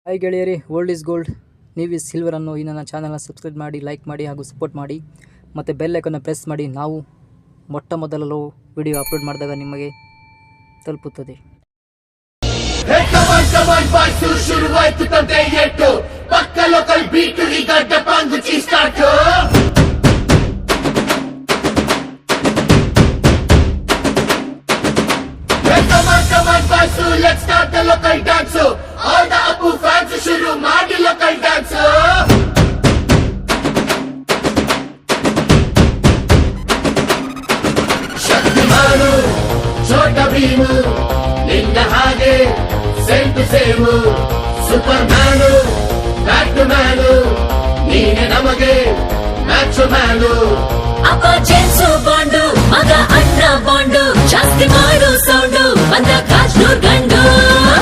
Hi ಗೆಳೆಯರೇ, old is gold, ನೀವು silver ಅನ್ನೋ ಈ ನನ್ನ ಚಾನಲ್ನ ಸಬ್ಸ್ಕ್ರೈಬ್ ಮಾಡಿ, ಲೈಕ್ ಮಾಡಿ ಹಾಗೂ ಸಪೋರ್ಟ್ ಮಾಡಿ ಮತ್ತು ಬೆಲ್ ಐಕನ್ನ ಪ್ರೆಸ್ ಮಾಡಿ. ನಾವು ಮೊಟ್ಟ ಮೊದಲು ವಿಡಿಯೋ ಅಪ್ಲೋಡ್ ಮಾಡಿದಾಗ ನಿಮಗೆ ತಲುಪುತ್ತದೆ. Let's start the local dance. All the Apu fans shuru maadi local dance. Shaktimanu, Chota Bheemu, ninna hage same to same. Supermanu, Batmanu, neene namage macho manu. ಅಪ್ಪ ಜೇನ್ಸು bond, ಮಗ ಅಣ್ಣ ಬಾಂಡು, ಜಾಸ್ತಿ ಮಾಡು sound, ಬಂದ ಕಾಶ್ನೂರ್ ಗಂಡು.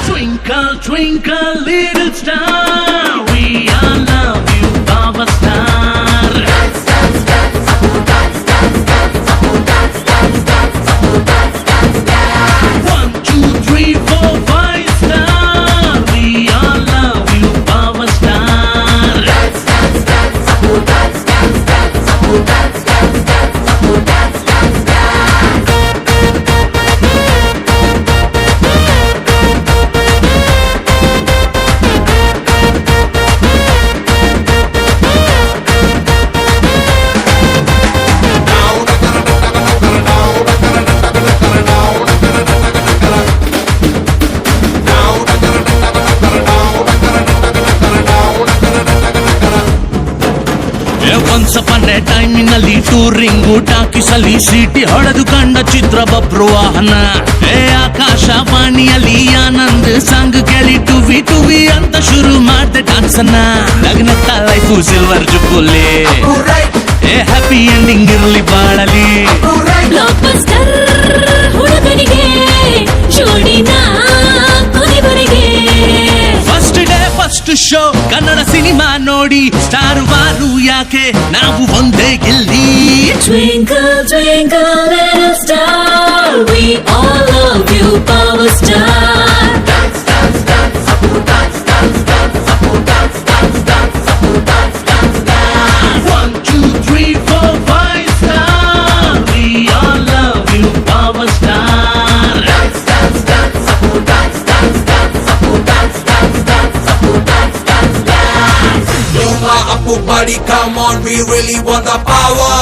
Twinkle, twinkle, little star, we all love you, Baba Star. Dance, dance, dance, Apu dance, dance, dance, Apu dance, dance, dance, Apu dance, dance, dance. 1, 2, 3, 4, 5 star, we all love you, Baba Star. Dance, dance, dance, Apu dance, dance, dance, Apu dance, dance, dance, Apu dance, dance, dance. Once upon a time ನಲ್ಲಿ touring ಟಾಕಿಸಲಿ city ಹೊಡೆದು ಕಂಡ ಚಿತ್ರ ಬಬ್ರು ವಾಹನ. ಆಕಾಶವಾಣಿಯಲ್ಲಿ Anand song ಕೇಳಿ ಟುವಿ ಟುವಿ ಅಂತ ಶುರು ಮಾಡ್ದೆ ಡಾನ್ಸನ್ನ. ನಗ್ನತ್ತ life silver jubilee, happy ending ಇರ್ಲಿ ಬಾಳಲಿ. ಬ್ಲಾಕ್ ಬಸ್ಟರ್ ಹುಡುಗನಿಗೆ ಜೋಡಿನ ಕೊನೆವರೆಗೆ. First day first show Kannada cinema ನೋಡಿ ಸ್ಟಾರ್ ವಾರು ಯಾಕೆ ನಾವು ಒಂದೇ ಗೆಲ್ಲಿ. Twinkle, twinkle, little star, we all love you, Power Star. Dance, dance, dance, Apu dance, dance, dance, Apu dance, dance, dance, Apu dance, dance, dance. 1, 2, 3, 4, 5 star, we all love you, Power Star. Dance, dance, dance, Apu dance, dance, dance, Apu dance, dance, dance, Apu dance, dance, dance. Yo, my Apu buddy, come on, we really want the power.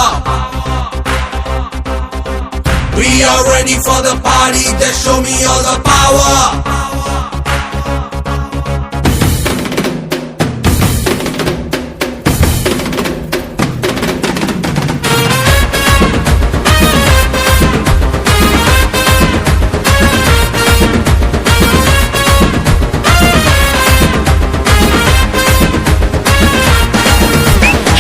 We are ready for the party, just show me all the power.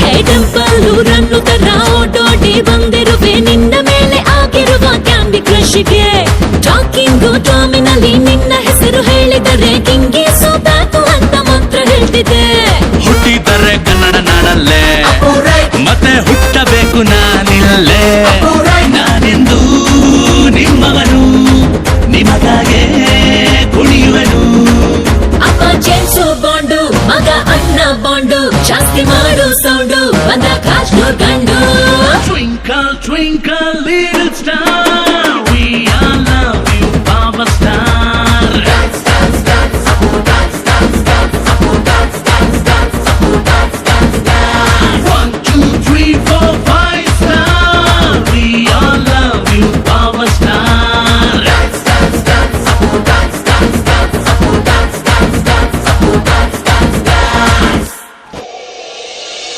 Hey temple ರನ್ನುತ್ತ ಓಡೋಡಿ ಬಂದಿರುವೆ ನಿನ್ನ ಮೇಲೆ ಆಗಿರುವ candy ಕ್ರಶ್ಗೆ. Talking ಟಾಮಿನಲ್ಲಿ ನಿನ್ನ ಹೆಸರು ಹೇಳಿದರೆ ಕಿಂಗಿ ಸೋತಾತು ಅಂತ ಮಾತ್ರ ಹೇಳ್ತಿದ್ದೆ. ಹುಟ್ಟಿದರೆ ಕನ್ನಡ ನಾಡಲ್ಲೇ, Apu right, ಮತ್ತೆ ಹುಟ್ಟಬೇಕು ನಾನಿಲ್ಲೇ. Apu right. ನಾನೆಂದು ನಿಮ್ಮವನು, ನಿಮಗಾಗೆ ಕುಣಿಯುವೆನು. ಅಪ್ಪ ಜೇನ್ಸು ಬಾಂಡು, ಮಗ ಅಣ್ಣ ಬಾಂಡು, ಜಾಸ್ತಿ ಮಾಡು ಸೌಂಡು, ಬಂದ ಕಾಶ್ನೂರ್ ಗಂಡು. Twinkle, twinkle, little star,